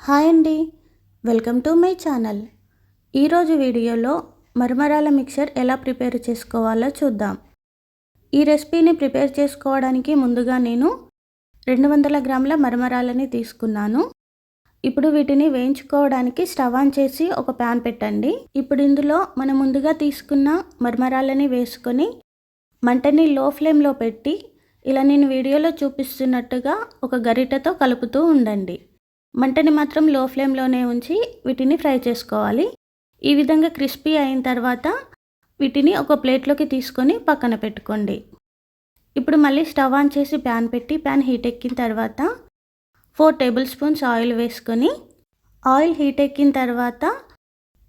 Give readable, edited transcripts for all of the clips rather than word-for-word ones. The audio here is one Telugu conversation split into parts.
హాయ్ అండి, వెల్కమ్ టు మై ఛానల్. ఈరోజు వీడియోలో మరమరాల మిక్చర్ ఎలా ప్రిపేర్ చేసుకోవాలో చూద్దాం. ఈ రెసిపీని ప్రిపేర్ చేసుకోవడానికి ముందుగా నేను 200 గ్రాముల మరమరాలని తీసుకున్నాను. ఇప్పుడు వీటిని వేయించుకోవడానికి స్టవ్ ఆన్ చేసి ఒక ప్యాన్ పెట్టండి. ఇప్పుడు ఇందులో మనం ముందుగా తీసుకున్న మరమరాలని వేసుకొని మంటని లో ఫ్లేమ్లో పెట్టి ఇలా నేను వీడియోలో చూపిస్తున్నట్టుగా ఒక గరిటెతో కలుపుతూ ఉండండి. మంటని మాత్రం లో ఫ్లేమ్లోనే ఉంచి వీటిని ఫ్రై చేసుకోవాలి. ఈ విధంగా క్రిస్పీ అయిన తర్వాత వీటిని ఒక ప్లేట్లోకి తీసుకొని పక్కన పెట్టుకోండి. ఇప్పుడు మళ్ళీ స్టవ్ ఆన్ చేసి ప్యాన్ పెట్టి ప్యాన్ హీట్ ఎక్కిన తర్వాత 4 టేబుల్ స్పూన్స్ ఆయిల్ వేసుకొని ఆయిల్ హీట్ ఎక్కిన తర్వాత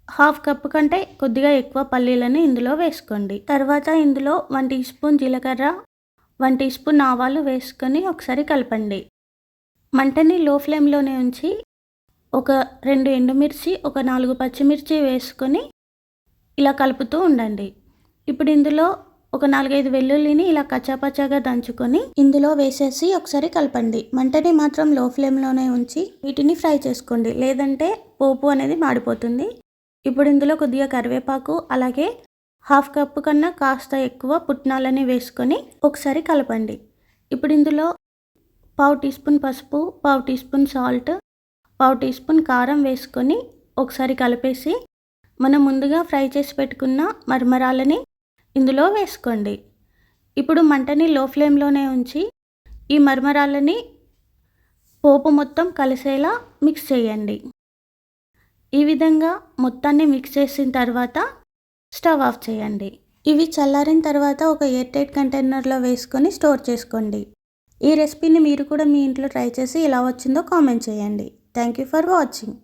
1/2 కప్పు కంటే కొద్దిగా ఎక్కువ పల్లీలను ఇందులో వేసుకోండి. తర్వాత ఇందులో 1 టీ స్పూన్ జీలకర్ర, 1 టీ స్పూన్ ఆవాలు వేసుకొని ఒకసారి కలపండి. మంటని లో ఫ్లేమ్లోనే ఉంచి ఒక 2 ఎండుమిర్చి, ఒక 4 పచ్చిమిర్చి వేసుకొని ఇలా కలుపుతూ ఉండండి. ఇప్పుడు ఇందులో ఒక 4-5 వెల్లుల్లిని ఇలా కచ్చాపచ్చాగా దంచుకొని ఇందులో వేసేసి ఒకసారి కలపండి. మంటని మాత్రం లో ఫ్లేమ్లోనే ఉంచి వీటిని ఫ్రై చేసుకోండి, లేదంటే పోపు అనేది మాడిపోతుంది. ఇప్పుడు ఇందులో కొద్దిగా కరివేపాకు, అలాగే 1/2 కప్పు కన్నా కాస్త ఎక్కువ పుట్నాలని వేసుకొని ఒకసారి కలపండి. ఇప్పుడు ఇందులో 1/2 టీ స్పూన్ పసుపు, 1/2 teaspoon salt, 1/2 teaspoon కారం వేసుకొని ఒకసారి కలిపేసి మనం ముందుగా ఫ్రై చేసి పెట్టుకున్న మరమరాలని ఇందులో వేసుకోండి. ఇప్పుడు మంటని లో ఫ్లేమ్లోనే ఉంచి ఈ మరమరాలని పోపు మొత్తం కలిసేలా మిక్స్ చేయండి. ఈ విధంగా మొత్తాన్ని మిక్స్ చేసిన తర్వాత స్టవ్ ఆఫ్ చేయండి. ఇవి చల్లారిన తర్వాత ఒక ఎయిర్ టైట్ కంటైనర్లో వేసుకొని స్టోర్ చేసుకోండి. ఈ రెసిపీని మీరు కూడా మీ ఇంట్లో ట్రై చేసి ఎలా వచ్చిందో కామెంట్ చేయండి. Thank you for watching.